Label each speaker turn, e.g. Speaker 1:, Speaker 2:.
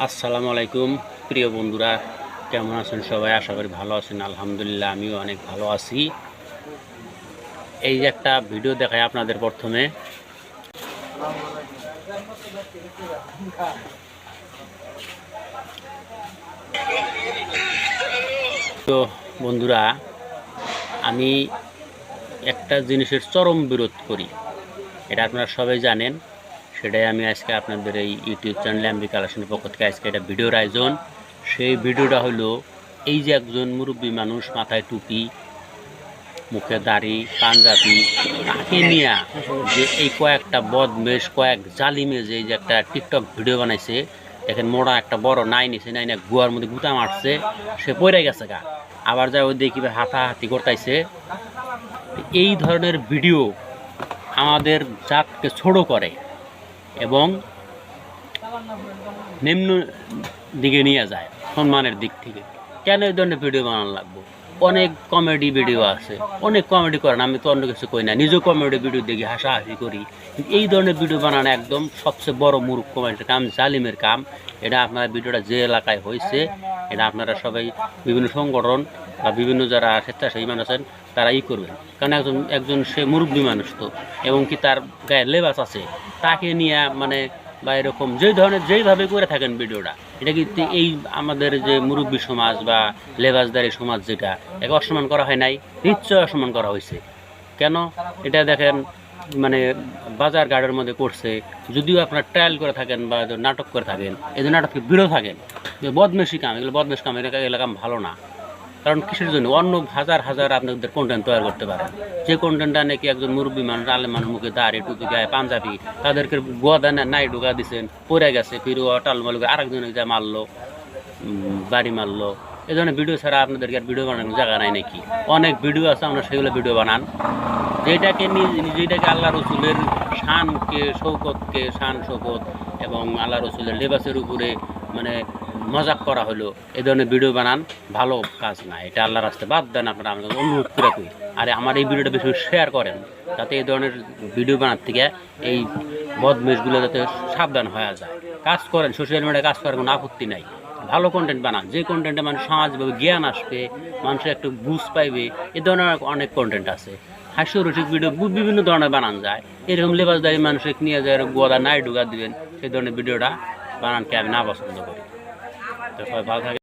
Speaker 1: আসসালামু আলাইকুম প্রিয় বন্ধুরা, কেমন আছেন সবাই? আশা করি ভালো আছেন। আলহামদুলিল্লাহ, আমিও অনেক ভালো আছি। এই যে একটা ভিডিও দেখাই আপনাদের প্রথমে। তো বন্ধুরা, আমি একটা জিনিসের চরম বিরোধ করি, এটা আপনারা সবাই জানেন। সেটাই আমি আজকে আপনাদের এই ইউটিউব চ্যানেল এমবি কালেকশনের পক্ষ থেকে আজকে একটা ভিডিওর আয়োজন। সেই ভিডিওটা হলো, এই যে একজন মুরব্বী মানুষ, মাথায় টুপি, মুখে দাড়ি, পাঞ্জাবি, তাকে নিয়ে যে এই কয়েকটা বদমেশ, কয়েক জালিমে যে একটা টিকটক ভিডিও বানাইছে, দেখেন মোড়া একটা বড় নাই নিছে, নাই না গুয়ার মধ্যে গুতা মারছে, সে পড়ে গেছে গা। আবার যা ওই দেখি হাতাহাতি করতেছে। এই ধরনের ভিডিও আমাদের জাতকে ছোট করে এবং নিম্ন দিকে নিয়ে যায় সম্মানের দিক থেকে। কেন এই ধরনের ভিডিও বানানো লাগবে? অনেক কমেডি ভিডিও আছে, অনেক কমেডি করেন, আমি তো অন্য কিছু কই না, নিজেও কমেডি ভিডিও দেখি, হাসাহাসি করি। কিন্তু এই ধরনের ভিডিও বানানো একদম সবচেয়ে বড় মূর্খ কাম, জালিমের কাম। এটা আপনার ভিডিওটা যে এলাকায় হয়েছে, এটা আপনারা সবাই বিভিন্ন সংগঠন বা বিভিন্ন যারা স্বেচ্ছাসেবী মানুষ আছেন তারা করবেন। কারণ একজন সে মুরব্বী মানুষ তো, এবং কি তার গায়ে লেবাস আছে, তাকে নিয়ে মানে বা এরকম যেইভাবে করে থাকেন ভিডিওটা, এটা কিন্তু এই আমাদের যে মুরব্বী সমাজ বা লেবাসদারি সমাজ, যেটা একে অসম্মান করা হয় নাই, নিশ্চয় অসম্মান করা হয়েছে। কেন? এটা দেখেন, মানে বাজার গার্ডের মধ্যে করছে। যদিও আপনার ট্রায়াল করে থাকেন বা নাটক করে থাকেন, এই যে নাটককে বিরোধ থাকেন, বদমেশি কাম, এগুলো বদমেশ কাম, এগুলো কাম ভালো না। কারণ কিসের জন্য? অন্য হাজার হাজার আপনাদের কন্টেন্ট তৈরি করতে পারেন। যে কন্টেন্টটা নাকি একজন মুরব্বী মানুষ, আলেম মানুষ, মুখে দাড়ি, টুপি, গায়ে পাঞ্জাবি, তাদেরকে গোয়াদা নাই ঢুকা দিচ্ছেন, পড়ে গেছে, ফিরে টালমাল করে আরেকজনে যা মারলো, বাড়ি মারলো। এই ধরনের ভিডিও ছাড়া আপনাদেরকে আর ভিডিও বানানোর জায়গা নাই নাকি? অনেক ভিডিও আছে, আমরা সেগুলো ভিডিও বানান। যেটাকে আল্লাহ রসুলের শানকে, শৌকতকে, শান শৌকত এবং আল্লাহ রসুলের লেবাসের উপরে মানে মজাক করা হলো, এই ধরনের ভিডিও বানান, ভালো কাজ না। এটা আল্লাহর রাস্তায় বাদ দেন আপনারা, আমাদের অনুরোধ করে কই। আরে আমার এই ভিডিওটা বেশি শেয়ার করেন, যাতে এই ধরনের ভিডিও বানার থেকে এই বদমেশগুলো যাতে সাবধান হয়ে যায়। কাজ করেন, সোশ্যাল মিডিয়ায় কাজ করার কোনো আপত্তি নাই। ভালো কন্টেন্ট বানান, যে কন্টেন্টে মানুষ সমাজভাবে জ্ঞান আসবে, মানুষের একটু বুঝ পাইবে, এই ধরনের অনেক কন্টেন্ট আছে। হাস্যরসিক ভিডিও বিভিন্ন ধরনের বানান যায়। এরকম লেবাসদারি মানুষকে নিয়ে যায় গোয়াদা নাই ঢুকা দিবেন, সেই ধরনের ভিডিওটা বানানকে আমি না পছন্দ করি। তো সবাই ভালো থাকে।